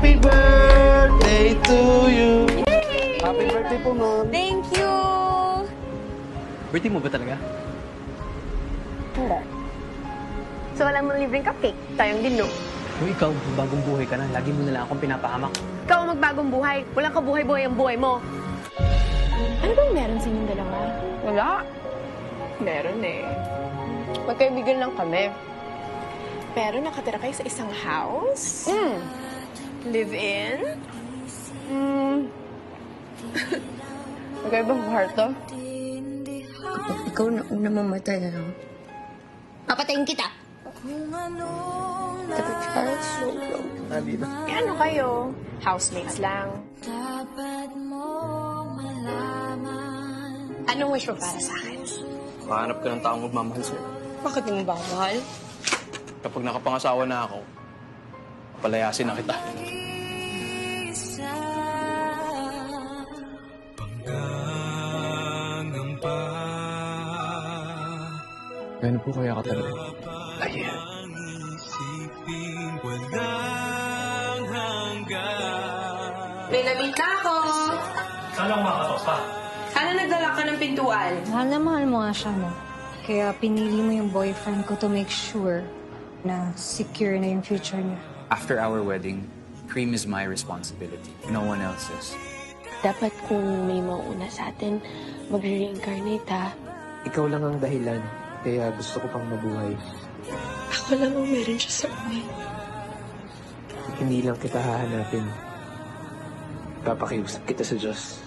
Happy birthday to you! Happy birthday po, ma'am. Thank you! Birthday mo ba talaga? Hindi. So, walang mong libreng cupcake. Tayong din, no? Kung ikaw, bagong buhay ka na, lagi mo na lang akong pinapahamak. Ikaw ang magbagong buhay. Walang kabuhay-buhay ang buhay mo. Ano bang meron sa inyong dalawa? Wala. Meron eh. Magkaibigan lang kami. Pero nakatira kayo sa isang house? Live-in? Magkaibang kwarto? Kapag ikaw na una mamatay, ano? Papatayin kita! Pero Charles, slow lang. Eh, ano kayo? Housemates lang. Anong wish mo para sa akin? Mahanap ka ng taong magmamahal sa'yo. Bakit mo ba mahal? Kapag nakapangasawa na ako, palayasin na kita. Gano'n po kaya katagal? Ayan. May namit na ako! Sana makakatok pa. Sana nagdala ka ng pintuan. Mahal na mahal mo nga siya, no? Kaya pinili mo yung boyfriend ko to make sure na secure na yung future niya. After our wedding, Cream is my responsibility. No one else's. Dapat kung may mauna sa atin, mag-reincarnate ha. Ikaw lang ang dahilan, kaya gusto ko pang mabuhay. Ako lang ang meron siya sa buhay. Hindi lang kita hahanapin. Papakiusap kita sa Diyos.